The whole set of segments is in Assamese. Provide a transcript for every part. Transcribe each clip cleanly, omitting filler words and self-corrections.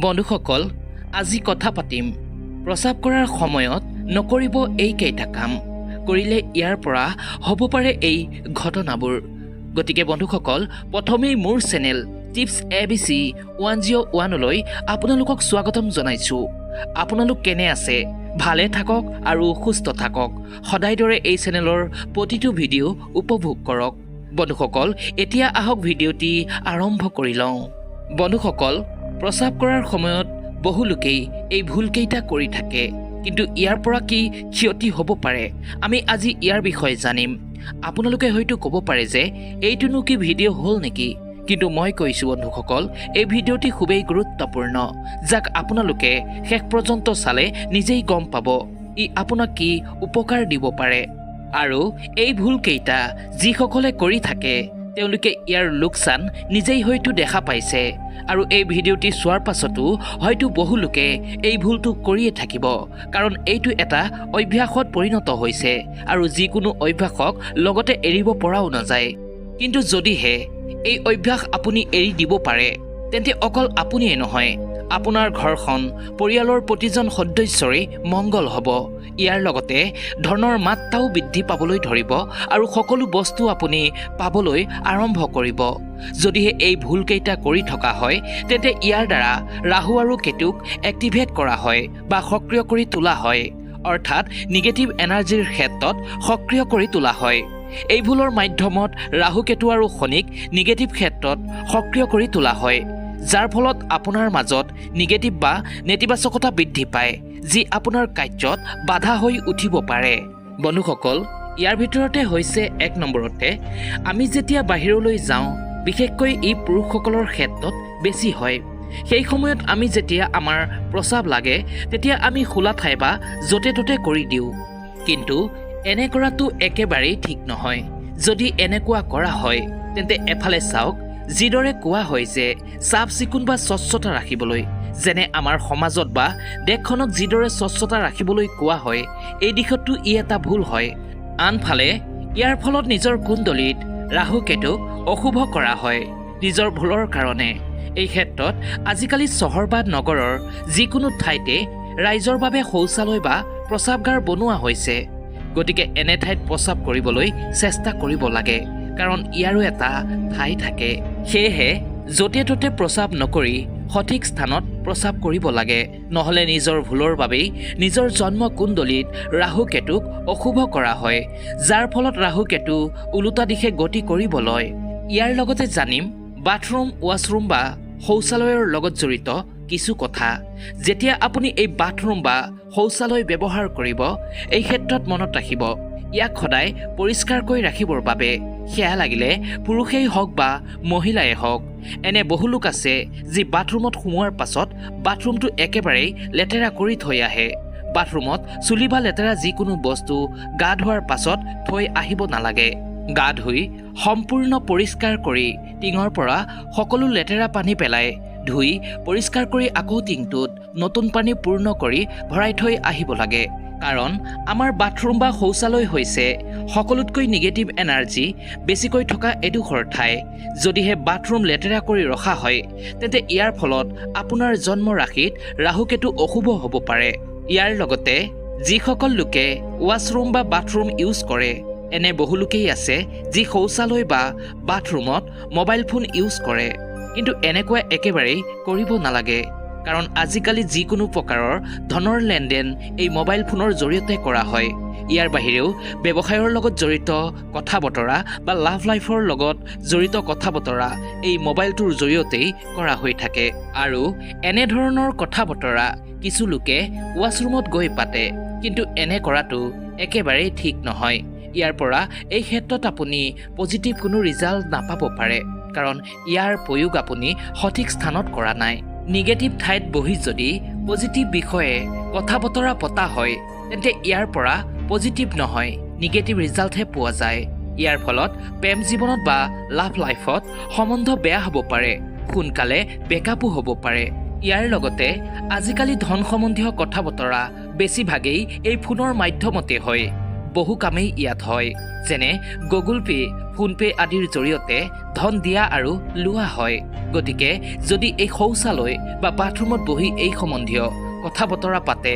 বন্ধুসকল, আজি কথা পাতিম প্ৰস্ৰাৱ কৰাৰ সময়ত নকৰিব এইকেইটা কাম কৰিলে ইয়াৰ পৰা হ'ব পাৰে এই ঘটনাবোৰ। গতিকে বন্ধুসকল, প্ৰথমেই মোৰ চেনেল টিপছ ABC 101লৈ আপোনালোকক স্বাগতম জনাইছোঁ। আপোনালোক কেনে আছে? ভালে থাকক আৰু সুস্থ থাকক। সদায় দৰে এই চেনেলৰ প্ৰতিটো ভিডিঅ' উপভোগ কৰক। বন্ধুসকল, এতিয়া আহক ভিডিঅ'টি আৰম্ভ কৰি লওঁ। বন্ধুসকল, প্ৰস্ৰাৱ কৰাৰ সময়ত বহু লোকেই এই ভুলকেইটা কৰি থাকে, কিন্তু ইয়াৰ পৰা কি ক্ষতি হ'ব পাৰে আমি আজি ইয়াৰ বিষয়ে জানিম। আপোনালোকে হয়তো ক'ব পাৰে যে এইটোনো কি ভিডিঅ' হ'ল নেকি, কিন্তু মই কৈছোঁ বন্ধুসকল, এই ভিডিঅ'টি খুবেই গুৰুত্বপূৰ্ণ, যাক আপোনালোকে শেষ পৰ্যন্ত চালে নিজেই গম পাব ই আপোনাক কি উপকাৰ দিব পাৰে। আৰু এই ভুলকেইটা যিসকলে কৰি থাকে তেওঁলোকে ইয়াৰ লোকচান নিজেই হয়তো দেখা পাইছে, আৰু এই ভিডিঅ'টি চোৱাৰ পাছতো হয়তো বহু লোকে এই ভুলটো কৰিয়ে থাকিব, কাৰণ এইটো এটা অভ্যাসত পৰিণত হৈছে আৰু যিকোনো অভ্যাসক লগতে এৰিব পৰাও নাযায়। কিন্তু যদিহে এই অভ্যাস আপুনি এৰি দিব পাৰে, তেন্তে অকল আপুনিয়ে নহয়, আপোনাৰ ঘৰখন পৰিয়ালৰ প্ৰতিজন সদস্যৰে মংগল হ'ব। ইয়াৰ লগতে ধনৰ মাত্ৰাও বৃদ্ধি পাবলৈ ধৰিব আৰু সকলো বস্তু আপুনি পাবলৈ আৰম্ভ কৰিব। যদিহে এই ভুলকেইটা কৰি থকা হয়, তেন্তে ইয়াৰ দ্বাৰা ৰাহু আৰু কেতুক এক্টিভেট কৰা হয় বা সক্ৰিয় কৰি তোলা হয়, অৰ্থাৎ নিগেটিভ এনাৰ্জিৰ ক্ষেত্ৰত সক্ৰিয় কৰি তোলা হয়। এই ভুলৰ মাধ্যমত ৰাহু কেতু আৰু শনিক নিগেটিভ ক্ষেত্ৰত সক্ৰিয় কৰি তোলা হয়, যাৰ ফলত আপোনাৰ মাজত নিগেটিভ বা নেতিবাচকতা বৃদ্ধি পায়, যি আপোনাৰ কাৰ্যত বাধা হৈ উঠিব পাৰে। বন্ধুসকল, ইয়াৰ ভিতৰতে হৈছে 1 নম্বৰতে আমি যেতিয়া বাহিৰলৈ যাওঁ, বিশেষকৈ ই পুৰুষসকলৰ ক্ষেত্ৰত বেছি হয়। সেই সময়ত আমি যেতিয়া আমাৰ প্ৰস্ৰাৱ লাগে, তেতিয়া আমি খোলা ঠাই বা য'তে ত'তে কৰি দিওঁ, কিন্তু এনে কৰাটো একেবাৰেই ঠিক নহয়। যদি এনেকুৱা কৰা হয়, তেন্তে এফালে চাওক, যিদৰে কোৱা হয় যে চাফ চিকুণ বা স্বচ্ছতা ৰাখিবলৈ, যেনে আমাৰ সমাজত বা দেশখনক যিদৰে স্বচ্ছতা ৰাখিবলৈ কোৱা হয়, এই দিশতো ই এটা ভুল হয়। আনফালে ইয়াৰ ফলত নিজৰ কুণ্ডলীত ৰাহু কেতুক অশুভ কৰা হয় নিজৰ ভুলৰ কাৰণে। এই ক্ষেত্ৰত আজিকালি চহৰ বা নগৰৰ যিকোনো ঠাইতে ৰাইজৰ বাবে শৌচালয় বা প্ৰস্ৰাৱগাৰ বনোৱা হৈছে। গতিকে এনে ঠাইত প্ৰস্ৰাৱ কৰিবলৈ চেষ্টা কৰিব লাগে, কাৰণ ইয়াৰো এটা ঠাই থাকে। সেয়েহে য'তে ত'তে প্ৰস্ৰাৱ নকৰি সঠিক স্থানত প্ৰস্ৰাৱ কৰিব লাগে, নহ'লে নিজৰ ভুলৰ বাবেই নিজৰ জন্ম কুণ্ডলীত ৰাহু কেতুক অশুভ কৰা হয়, যাৰ ফলত ৰাহু কেতু ওলোটা দিশে গতি কৰিব লয়। ইয়াৰ লগতে জানিম বাথৰুম, ৱাছৰুম বা শৌচালয়ৰ লগত জড়িত কিছু কথা। যেতিয়া আপুনি এই বাথৰুম বা শৌচালয় ব্যৱহাৰ কৰিব, এই ক্ষেত্ৰত মনত ৰাখিব, ইয়াক সদায় পৰিষ্কাৰকৈ ৰাখিবৰ বাবে, সেয়া লাগিলে পুৰুষেই হওক বা মহিলাই হওক। এনে বহু লোক আছে যি বাথৰুমত সোমোৱাৰ পাছত বাথৰুমটো একেবাৰেই লেতেৰা কৰি থৈ আহে। বাথৰুমত চুলি বা লেতেৰা যিকোনো বস্তু গা ধোৱাৰ পাছত থৈ আহিব নালাগে। গা ধুই সম্পূৰ্ণ পৰিষ্কাৰ কৰি টিঙৰ পৰা সকলো লেতেৰা পানী পেলাই ধুই পৰিষ্কাৰ কৰি আকৌ টিংটোত নতুন পানী পূৰ্ণ কৰি ভৰাই থৈ আহিব লাগে, কাৰণ আমাৰ বাথৰুম বা শৌচালয় হৈছে সকলোতকৈ নিগেটিভ এনাৰ্জি বেছিকৈ থকা এডোখৰ ঠাই। যদিহে বাথৰুম লেতেৰা কৰি ৰখা হয়, তেন্তে ইয়াৰ ফলত আপোনাৰ জন্ম ৰাশিত ৰাহু কেতু অশুভ হ'ব পাৰে। ইয়াৰ লগতে যিসকল লোকে ৱাছৰুম বা বাথৰুম ইউজ কৰে, এনে বহু লোকেই আছে যি শৌচালয় বা বাথৰুমত মোবাইল ফোন ইউজ কৰে, কিন্তু এনেকুৱা একেবাৰেই কৰিব নালাগে, কাৰণ আজিকালি যিকোনো প্ৰকাৰৰ ধনৰ লেনদেন এই মোবাইল ফোনৰ জৰিয়তে কৰা হয়। ইয়াৰ বাহিৰেও ব্যৱসায়ৰ লগত জড়িত কথা বতৰা বা লাভ লাইফৰ লগত জড়িত কথা বতৰা এই মোবাইলটোৰ জৰিয়তেই কৰা হৈ থাকে। আৰু এনেধৰণৰ কথা বতৰা কিছু লোকে ৱাছৰুমত গৈ পাতে, কিন্তু এনে কৰাটো একেবাৰেই ঠিক নহয়। ইয়াৰ পৰা এই ক্ষেত্ৰত আপুনি পজিটিভ কোনো ৰিজাল্ট নাপাব পাৰে, কাৰণ ইয়াৰ প্ৰয়োগ আপুনি সঠিক স্থানত কৰা নাই। নিগেটিভ ঠাইত বহি যদি পজিটিভ বিষয়ে কথা বতৰা পতা হয়, তেন্তে ইয়াৰ পৰা পজিটিভ নহয়, নিগেটিভ ৰিজাল্টহে পোৱা যায়। ইয়াৰ ফলত প্ৰেম জীৱনত বা লাভ লাইফত সম্বন্ধ বেয়া হ'ব পাৰে, সোনকালে বেকআপো হ'ব পাৰে। ইয়াৰ লগতে আজিকালি ধন সম্বন্ধীয় কথা বতৰা বেছিভাগেই এই ফোনৰ মাধ্যমতে হয়। বহু কামেই ইয়াত হয়, যেনে গুগল পে, ফোনপে আদিৰ জৰিয়তে ধন দিয়া আৰু লোৱা হয়। গতিকে যদি এই শৌচালয় বা বাথৰুমত বহি এই সম্বন্ধীয় কথা বতৰা পাতে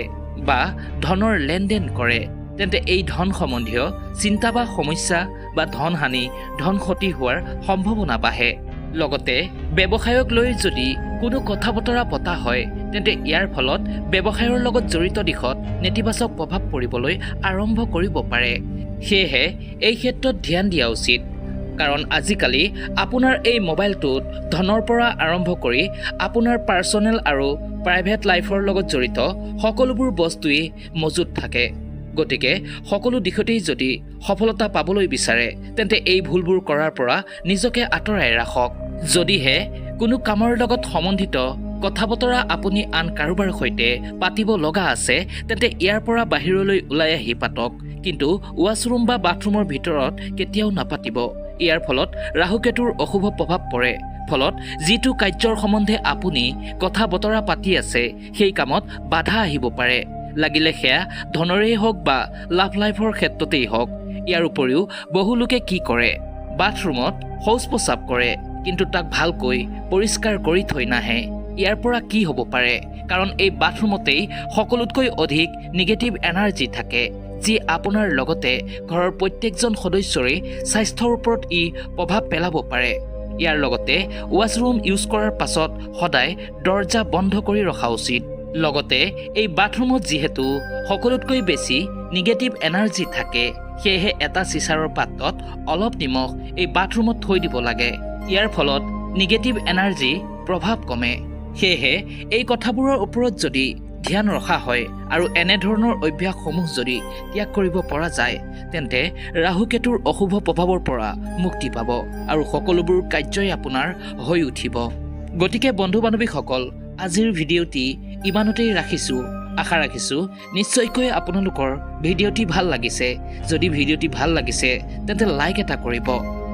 বা ধনৰ লেনদেন কৰে, তেন্তে এই ধন সম্বন্ধীয় চিন্তা বা সমস্যা বা ধন হানি, ধন ক্ষতি হোৱাৰ সম্ভাৱনা বাঢ়ে। লগতে ব্যৱসায়ক লৈ যদি কোনো কথা বতৰা পতা হয়, তেন্তে ইয়াৰ ফলত ব্যৱসায়ৰ লগত জড়িত দিশত নেতিবাচক প্ৰভাৱ পৰিবলৈ আৰম্ভ কৰিব পাৰে। সেয়েহে এই ক্ষেত্ৰত ধ্যান দিয়া উচিত, কাৰণ আজিকালি আপোনাৰ এই মোবাইলটোত ধনৰ পৰা আৰম্ভ কৰি আপোনাৰ পাৰ্চনেল আৰু প্ৰাইভেট লাইফৰ লগত জড়িত সকলোবোৰ বস্তুৱেই মজুত থাকে। গতিকে সকলো দিশতেই যদি সফলতা পাবলৈ বিচাৰে, তেন্তে এই ভুলবোৰ কৰাৰ পৰা নিজকে আঁতৰাই ৰাখক। যদিহে কোনো কামৰ লগত সম্বন্ধিত কথা বতৰা আপুনি আন কাৰোবাৰ সৈতে পাতিব লগা আছে, তেন্তে ইয়াৰ পৰা বাহিৰলৈ ওলাই আহি পাতক, কিন্তু ৱাছৰুম বা বাথৰুমৰ ভিতৰত কেতিয়াও নাপাতিব। ইয়াৰ ফলত ৰাহুকেতুৰ অশুভ প্ৰভাৱ পৰে। ফলত যিটো কাৰ্যৰ সম্বন্ধে আপুনি কথা বতৰা পাতি আছে, সেই কামত বাধা আহিব পাৰে। লাগিলে সেয়া ধনৰেই হওক বা লাভ লাইফৰ ক্ষেত্ৰতেই হওক। ইয়াৰ উপৰিও বহু লোকে কি কৰে, বাথৰুমত শৌচ প্ৰস্ৰাৱ কৰে, কিন্তু তাক ভালকৈ পৰিষ্কাৰ কৰি থৈ নাহে। ইয়াৰ পৰা কি হ'ব পাৰে, কাৰণ এই বাথৰুমতেই সকলোতকৈ অধিক নিগেটিভ এনাৰ্জি থাকে, যি আপোনাৰ লগতে ঘৰৰ প্ৰত্যেকজন সদস্যৰে স্বাস্থ্যৰ ওপৰত ই প্ৰভাৱ পেলাব পাৰে। ইয়াৰ লগতে ৱাছৰুম ইউজ কৰাৰ পাছত সদায় দৰ্জা বন্ধ কৰি ৰখা উচিত। লগতে এই বাথৰুমত যিহেতু সকলোতকৈ বেছি নিগেটিভ এনাৰ্জি থাকে, সেয়েহে এটা চিচাৰৰ পাত্ৰত অলপ নিমখ এই বাথৰুমত থৈ দিব লাগে। ইয়াৰ ফলত নিগেটিভ এনাৰ্জি প্ৰভাৱ কমে। সেয়েহে এই কথাবোৰৰ ওপৰত যদি ধ্যান ৰখা হয় আৰু এনেধৰণৰ অভ্যাসসমূহ যদি ত্যাগ কৰিব পৰা যায়, তেন্তে ৰাহুকেতুৰ অশুভ প্ৰভাৱৰ পৰা মুক্তি পাব আৰু সকলোবোৰ কাৰ্যই আপোনাৰ হৈ উঠিব। গতিকে বন্ধু বান্ধৱীসকল, আজিৰ ভিডিঅ'টি ইমানতেই ৰাখিছোঁ। আশা ৰাখিছোঁ নিশ্চয়কৈ আপোনালোকৰ ভিডিঅ'টি ভাল লাগিছে। যদি ভিডিঅ'টি ভাল লাগিছে, তেন্তে লাইক এটা কৰিব।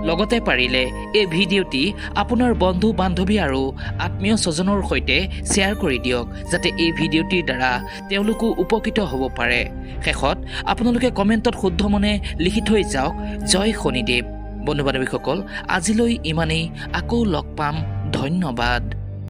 লগতে পাৰিলে এই ভিডিঅ'টি আপোনাৰ বন্ধু বান্ধৱী আৰু আত্মীয় স্বজনৰ সৈতে শ্বেয়াৰ কৰি দিয়ক, যাতে এই ভিডিঅ'টিৰ দ্বাৰা তেওঁলোকো উপকৃত হ'ব পাৰে। শেষত আপোনালোকে কমেণ্টত শুদ্ধ মনে লিখি থৈ যাওক, জয় শনিদেৱ। বন্ধু বান্ধৱীসকল, আজিলৈ ইমানেই। আকৌ লগ পাম। ধন্যবাদ।